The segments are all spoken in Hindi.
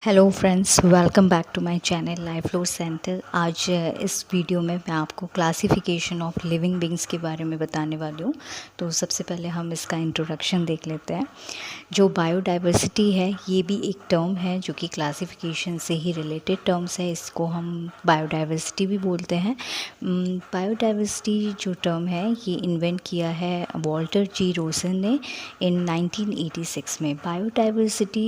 Hello friends, welcome back to my channel life floor centre. आज इस वीडियो में मैं आपको क्लासिफिकेशन ऑफ लिविंग बींग्स के बारे में बताने वाली हूँ। तो सबसे पहले हम इसका इंट्रोडक्शन देख लेते हैं। जो बायोडाइवर्सिटी है, ये भी एक टर्म है जो कि क्लासिफिकेशन से ही रिलेटेड टर्म्स है। इसको हम बायोडाइवर्सिटी भी बोलते हैं। बायोडाइवर्सिटी जो टर्म है, ये इन्वेंट किया है वॉल्टर जी रोसन ने इन 1986 में। बायोडाइवर्सिटी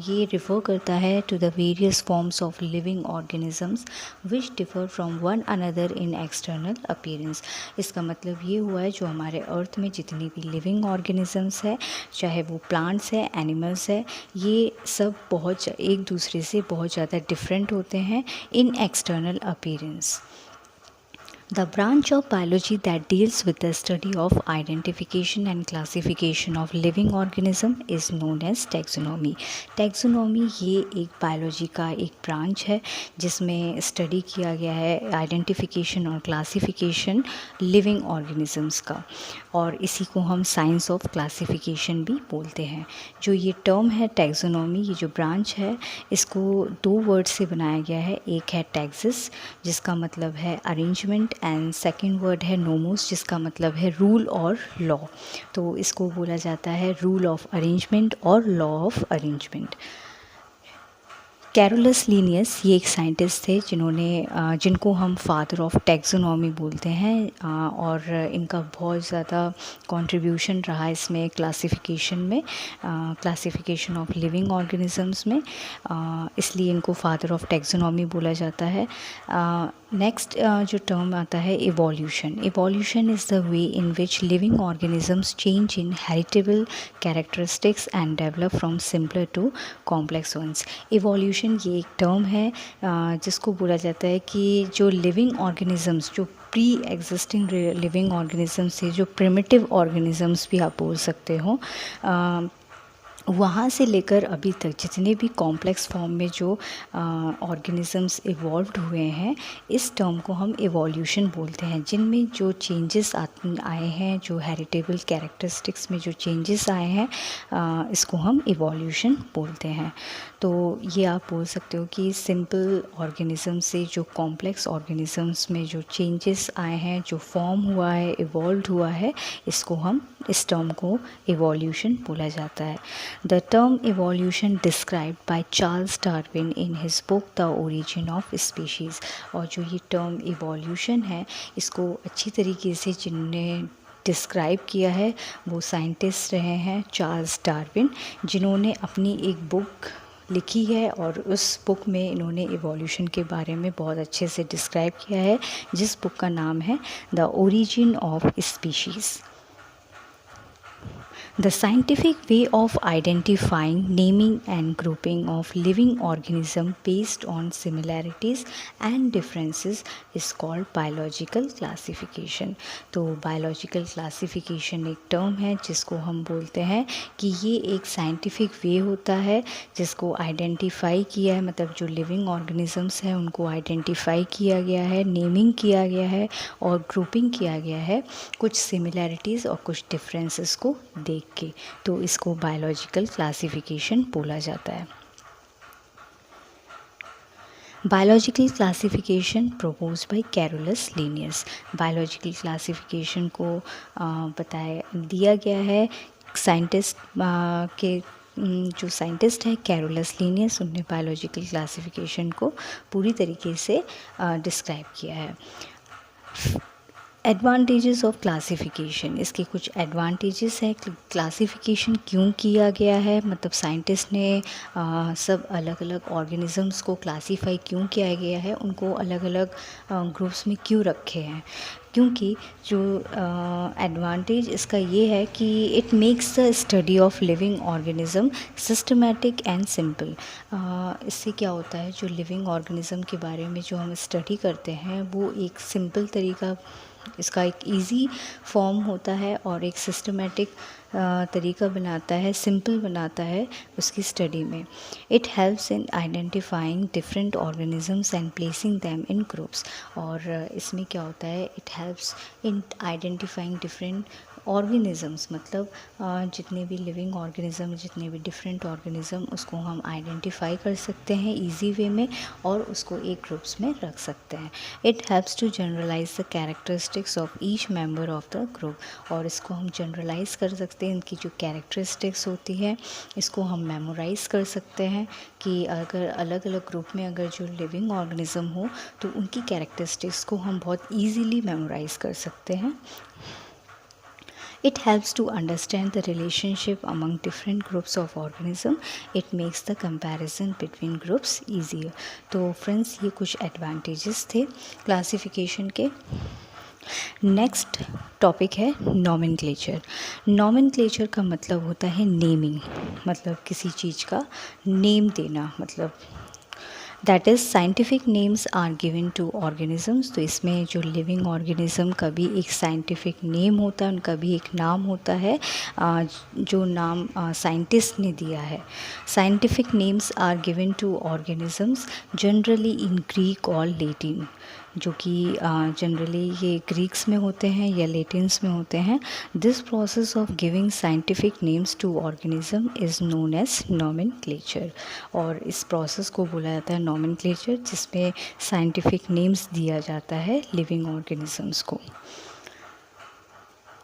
ये रिफ़र करता है to the various forms of living organisms which differ from one another in external appearance। इसका मतलब ये हुआ है, जो हमारे अर्थ में जितनी भी लिविंग ऑर्गेनिजम्स है, चाहे वो प्लांट्स है, एनिमल्स है, ये सब एक दूसरे से बहुत ज़्यादा डिफरेंट होते हैं इन external appearance. The branch of biology that deals with the study of identification and classification of living organism is known as taxonomy। Taxonomy ये एक बायोलॉजी का एक ब्रांच है जिसमें स्टडी किया गया है आइडेंटिफिकेशन और क्लासिफिकेशन लिविंग ऑर्गेनिजम्स का, और इसी को हम साइंस ऑफ क्लासिफिकेशन भी बोलते हैं। जो ये टर्म है टैक्सोनॉमी, ये जो ब्रांच है, इसको दो वर्ड से बनाया गया है। एक है टैक्सिस, जिसका मतलब है अरेंजमेंट, एंड सेकंड वर्ड है नोमोस, जिसका मतलब है रूल और लॉ। तो इसको बोला जाता है रूल ऑफ अरेंजमेंट और law of arrangement. Carolus Linnaeus ये एक साइंटिस्ट थे जिनको हम फादर ऑफ टैक्सोनॉमी बोलते हैं, और इनका बहुत ज़्यादा कंट्रीब्यूशन रहा इसमें क्लासिफिकेशन ऑफ लिविंग ऑर्गेनिजम्स में, इसलिए इनको फादर ऑफ टैक्सोनॉमी बोला जाता है। नेक्स्ट जो टर्म आता है evolution. Evolution is the way in which living organisms change in heritable characteristics and develop from simpler to complex ones. Evolution ये एक टर्म है जिसको बोला जाता है कि जो लिविंग ऑर्गेनिजम्स, जो प्री एग्जिस्टिंग लिविंग ऑर्गेनिजम्स से, जो प्रिमिटिव ऑर्गेनिजम्स भी आप बोल सकते हो, वहाँ से लेकर अभी तक जितने भी कॉम्प्लेक्स फॉर्म में जो ऑर्गेनिजम्स इवॉल्व्ड हुए हैं, इस टर्म को हम इवोल्यूशन बोलते हैं। जिनमें जो चेंजेस आए हैं, जो हेरिटेबल कैरेक्टरिस्टिक्स में जो चेंजेस आए हैं, इसको हम इवोल्यूशन बोलते हैं। तो ये आप बोल सकते हो कि सिंपल ऑर्गेनिज्म से जो कॉम्प्लेक्स ऑर्गेनिजम्स में जो चेंजेस आए हैं, जो फॉर्म हुआ है, इवॉल्व हुआ है, इस टर्म को इवोल्यूशन बोला जाता है। The term evolution described by Charles Darwin in his book the origin of species. और जो ये टर्म इवोल्यूशन है, इसको अच्छी तरीके से जिनने डिस्क्राइब किया है वो साइंटिस्ट रहे हैं चार्ल्स डार्विन, जिन्होंने अपनी एक बुक लिखी है, और उस बुक में इन्होंने इवोल्यूशन के बारे में बहुत अच्छे से डिस्क्राइब किया है, जिस बुक का नाम है the origin of species. The scientific way of identifying, naming and grouping of living organisms based on similarities and differences is called biological classification। तो biological classification एक टर्म है जिसको हम बोलते हैं कि ये एक साइंटिफिक वे होता है जिसको आइडेंटिफाई किया है, मतलब जो लिविंग ऑर्गेनिजम्स हैं उनको आइडेंटिफाई किया गया है, नेमिंग किया गया है और ग्रुपिंग किया गया है कुछ सिमिलैरिटीज़ और कुछ डिफरेंसेस को देख के। तो इसको बायोलॉजिकल क्लासिफिकेशन बोला जाता है। Biological classification propose by Carolus Linnaeus. Biological classification को दिया गया है साइंटिस्ट के जो साइंटिस्ट है कैरोलस लीनियस, उन्होंने बायोलॉजिकल क्लासिफिकेशन को पूरी तरीके से डिस्क्राइब किया है। एडवांटेजेस ऑफ क्लासिफिकेशन, इसके कुछ एडवांटेजेस हैं। क्लासिफिकेशन क्यों किया गया है, मतलब साइंटिस्ट ने सब अलग अलग ऑर्गेनिजम्स को क्लासीफाई क्यों किया गया है, उनको अलग अलग ग्रुप्स में क्यों रखे हैं, क्योंकि जो एडवांटेज इसका ये है कि it makes the study of living organism systematic and simple. इससे क्या होता है, जो लिविंग ऑर्गेनिज्म के बारे में जो हम स्टडी करते हैं वो एक सिंपल तरीका, इसका एक इजी फॉर्म होता है और एक सिस्टमेटिक तरीका बनाता है, सिंपल बनाता है उसकी स्टडी में। It helps in identifying different organisms and placing them in groups. और इसमें क्या होता है, it helps in identifying different organisms मतलब जितने भी लिविंग ऑर्गेनिज़म, जितने भी डिफरेंट ऑर्गेनिज़म, उसको हम आइडेंटिफाई कर सकते हैं ईजी वे में और उसको एक ग्रुप्स में रख सकते हैं। It helps to generalise the characteristics of each member of the group, और इसको हम जनरलाइज कर सकते हैं, इनकी जो कैरेक्टरिस्टिक्स होती है इसको हम मेमोराइज़ कर सकते हैं कि अगर अलग अलग ग्रुप में अगर जो लिविंग ऑर्गेनिज़म हो तो उनकी कैरेक्टरिस्टिक्स को हम बहुत ईजीली मेमोराइज़ कर सकते हैं। It helps to understand the relationship among different groups of organism. It makes the comparison between groups easier. तो फ्रेंड्स ये कुछ एडवांटेजेस थे क्लासिफिकेशन के। नेक्स्ट टॉपिक है नॉमेनक्लेचर। नॉमेनक्लेचर का मतलब होता है नेमिंग, मतलब किसी चीज़ का नेम देना, मतलब that is scientific names are given to organisms. तो इसमें जो लिविंग ऑर्गेनिज़म का भी एक साइंटिफिक नेम होता है, उनका भी एक नाम होता है जो नाम साइंटिस्ट ने दिया है। Scientific names are given to organisms generally in Greek और लैटिन, जो कि जनरली ये ग्रीक्स में होते हैं या लेटिन्स में होते हैं। This process of giving scientific names to organism is known as nomenclature, और इस प्रोसेस को बोला जाता है नॉमेनक्लेचर, जिसमें साइंटिफिक नेम्स दिया जाता है लिविंग ऑर्गेनिजम्स को।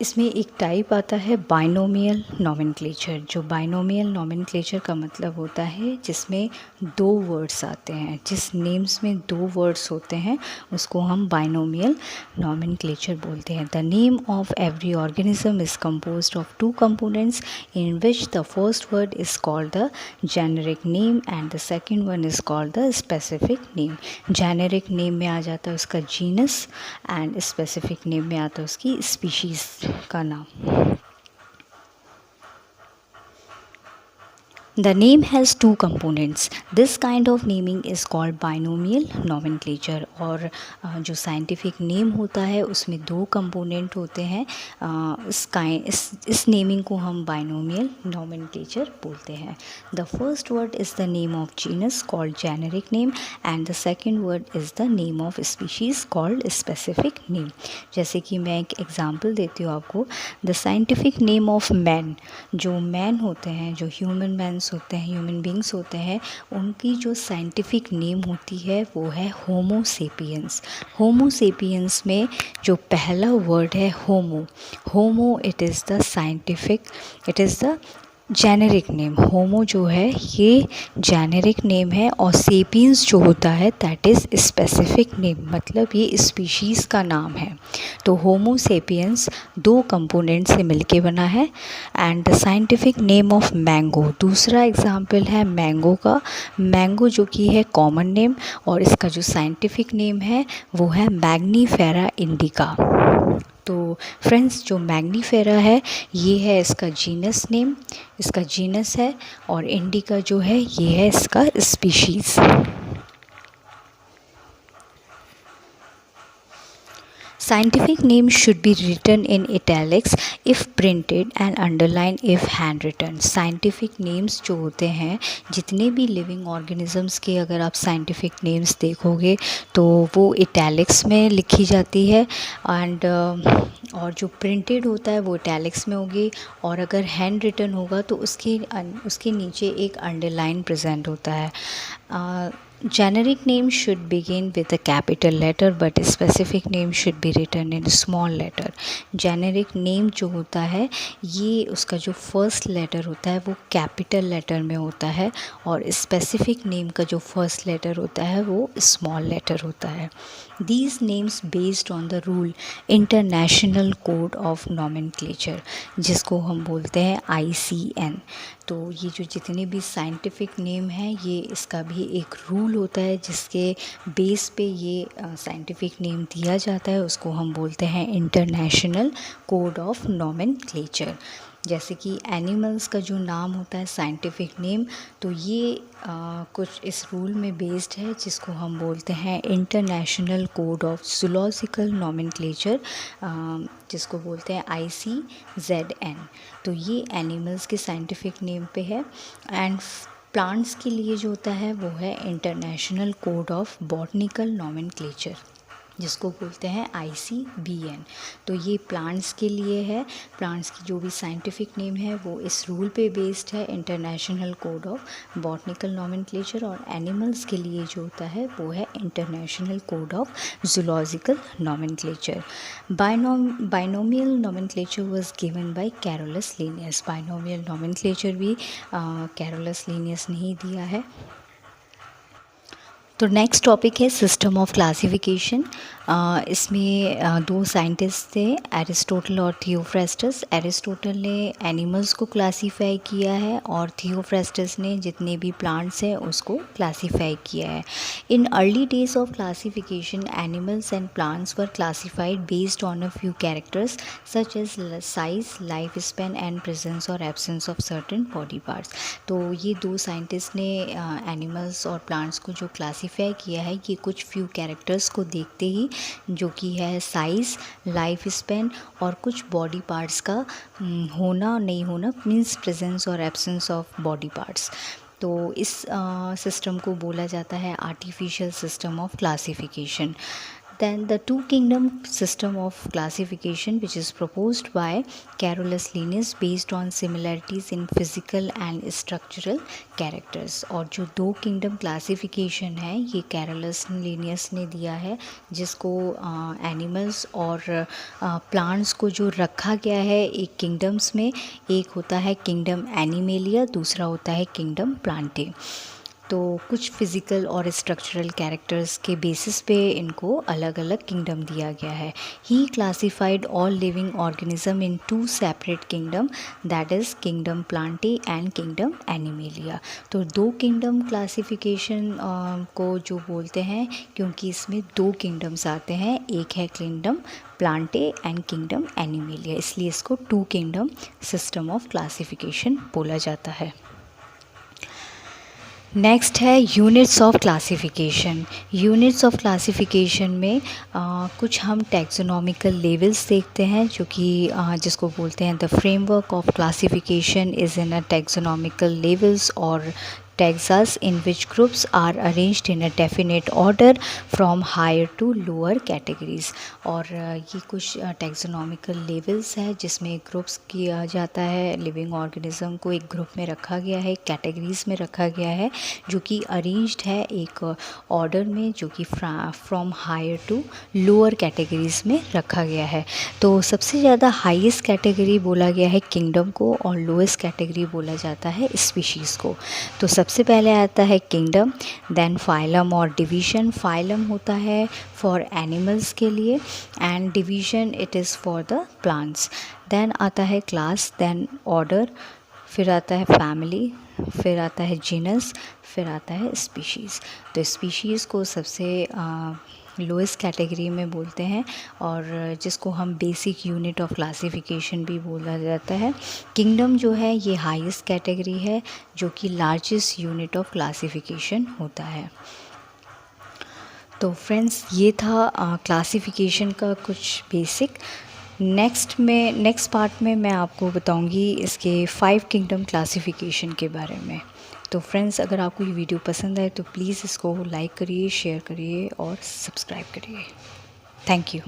इसमें एक टाइप आता है बाइनोमियल नॉमेनक्लेचर। जो बाइनोमियल नॉमेनक्लेचर का मतलब होता है जिसमें दो वर्ड्स आते हैं, जिस नेम्स में दो वर्ड्स होते हैं उसको हम बाइनोमियल नॉमेनक्लेचर बोलते हैं। The name of every organism is composed of two components in which the first word is called the generic name and the second one is called the specific name. Generic name में आ जाता है उसका जीनस एंड स्पेसिफिक नेम में आता है उसकी स्पीशीज़ का नाम। The name has two components. This kind of naming is called binomial nomenclature. और जो साइंटिफिक नेम होता है उसमें दो कंपोनेंट होते हैं। इस नेमिंग को हम बाइनोमियल नोमेनक्लेचर बोलते हैं। The first word is the name of genus called generic name and the second word is the name of species called specific name. जैसे कि मैं एक एग्जांपल देती हूँ आपको। The scientific name of man, जो मैन होते हैं, जो ह्यूमन मैन्स होते हैं, ह्यूमन बींग्स होते हैं, उनकी जो साइंटिफिक नेम होती है वो है होमो सेपियंस। होमो सेपियंस में जो पहला वर्ड है homo, homo it is the scientific, it is the generic name. Homo जो है ये जेनेरिक नेम है और सेपियंस जो होता है दैट इज़ स्पेसिफिक नेम, मतलब ये स्पीशीज़ का नाम है। तो होमो सेपियंस दो कंपोनेंट से मिलके बना है। And the scientific name of mango, दूसरा एग्जांपल है मैंगो का। मैंगो जो कि है कॉमन नेम और इसका जो साइंटिफिक नेम है वो है मैग्नीफेरा इंडिका। तो फ्रेंड्स जो मैग्नीफेरा है ये है इसका जीनस नेम, इसका जीनस है, और इंडिका जो है ये है इसका species. Scientific names should be written in italics if printed and underlined if handwritten. Scientific names जो होते हैं, जितने भी living organisms के अगर आप scientific names देखोगे तो वो italics में लिखी जाती है and और जो printed होता है वो italics में होगी, और अगर hand written होगा तो उसके नीचे एक underline present होता है। Generic name should begin with a capital letter but specific name should be written in small letter. Generic name जो होता है ये उसका जो फर्स्ट लेटर होता है वो कैपिटल लेटर में होता है और स्पेसिफिक नेम का जो फर्स्ट लेटर होता है वो स्मॉल लेटर होता है। These names based on the rule International Code of Nomenclature, जिसको हम बोलते हैं ICN। तो ये जो जितने भी साइंटिफिक नेम हैं ये इसका भी एक रूल होता है जिसके बेस पे ये साइंटिफिक नेम दिया जाता है, उसको हम बोलते हैं इंटरनेशनल कोड ऑफ नोमेनक्लेचर। जैसे कि एनिमल्स का जो नाम होता है साइंटिफिक नेम, तो ये कुछ इस रूल में बेस्ड है जिसको हम बोलते हैं international code of zoological nomenclature, जिसको बोलते हैं ICZN। तो ये एनिमल्स के साइंटिफिक नेम पे है। एंड प्लांट्स के लिए जो होता है वो है international code of botanical nomenclature. जिसको बोलते हैं ICBN। तो ये प्लांट्स के लिए है, प्लांट्स की जो भी साइंटिफिक नेम है वो इस रूल पे बेस्ड है, international code of botanical nomenclature. और एनिमल्स के लिए जो होता है वो है international code of zoological nomenclature. Binomial nomenclature was given by Carolus Linnaeus. Binomial nomenclature भी कैरोलस लिनियस ने ही दिया है। तो नेक्स्ट टॉपिक है सिस्टम ऑफ क्लासिफिकेशन। इसमें दो साइंटिस्ट थे, एरिस्टोटल और थियोफ्रेस्टस। एरिस्टोटल ने एनिमल्स को क्लासीफाई किया है और थियोफ्रेस्टस ने जितने भी प्लांट्स हैं उसको क्लासीफाई किया है। In early days of classification animals and plants were classified based on a few characters such as size, life span and presence और absence of certain body parts. तो ये दो साइंटिस्ट ने एनिमल्स और प्लांट्स को जो क्लासीफाई किया है ये कुछ फ्यू कैरेक्टर्स को देखते ही, जो कि है साइज़, लाइफ स्पैन और कुछ बॉडी पार्ट्स का होना नहीं होना, मीन्स प्रेजेंस और एब्सेंस ऑफ बॉडी पार्ट्स। तो इस सिस्टम को बोला जाता है artificial system of classification. Then the two kingdom system of classification which is proposed by Carolus Linnaeus based on similarities in physical and structural characters। और जो दो किंगडम क्लासिफिकेशन है ये कैरोलस लिनियस ने दिया है, जिसको एनिमल्स और प्लांट्स को जो रखा गया है एक किंगडम्स में, एक होता है किंगडम एनिमेलिया, दूसरा होता है किंगडम प्लांटे। तो कुछ फिज़िकल और स्ट्रक्चरल कैरेक्टर्स के बेसिस पे इनको अलग अलग किंगडम दिया गया है। He classified all living organism in two separate kingdom, that is kingdom Plantae and kingdom Animalia. तो दो किंगडम क्लासिफिकेशन को जो बोलते हैं, क्योंकि इसमें दो किंगडम्स आते हैं, एक है kingdom Plantae and kingdom animalia, इसलिए इसको two kingdom system of classification बोला जाता है। नेक्स्ट है units of classification. Units of classification में कुछ हम टैक्सोनॉमिकल लेवल्स देखते हैं, जो कि जिसको बोलते हैं the framework of classification is in a taxonomical levels और taxas in which groups are arranged in a definite order from higher to lower categories। और ये कुछ टैक्सोनॉमिकल लेवल्स है जिसमें ग्रुप्स किया जाता है, लिविंग ऑर्गेनिज्म को एक ग्रुप में रखा गया है, कैटेगरीज में रखा गया है, जो कि अरेंज्ड है एक ऑर्डर में, जो कि from higher to lower categories में रखा गया है। तो सबसे ज़्यादा हाईएस्ट कैटेगरी बोला गया है किंगडम को और लोएस्ट कैटेगरी बोला जाता है स्पीशीज़ को। तो सबसे पहले आता है किंगडम, देन फाइलम और डिवीज़न। फाइलम होता है फॉर एनिमल्स के लिए and division it is for the plants. Then आता है क्लास, देन ऑर्डर, फिर आता है फैमिली, फिर आता है जीनस, फिर आता है स्पीशीज़। तो स्पीशीज़ को सबसे लोएस्ट कैटेगरी में बोलते हैं और जिसको हम बेसिक यूनिट ऑफ क्लासिफिकेशन भी बोला जाता है। किंगडम जो है ये हाईएस्ट कैटेगरी है, जो कि लार्जेस्ट यूनिट ऑफ क्लासिफिकेशन होता है। तो फ्रेंड्स ये था क्लासिफिकेशन का कुछ बेसिक। नेक्स्ट पार्ट में मैं आपको बताऊंगी इसके 5 किंगडम क्लासिफिकेशन के बारे में। तो फ्रेंड्स अगर आपको ये वीडियो पसंद आए तो प्लीज़ इसको लाइक करिए, शेयर करिए और सब्सक्राइब करिए। Thank you.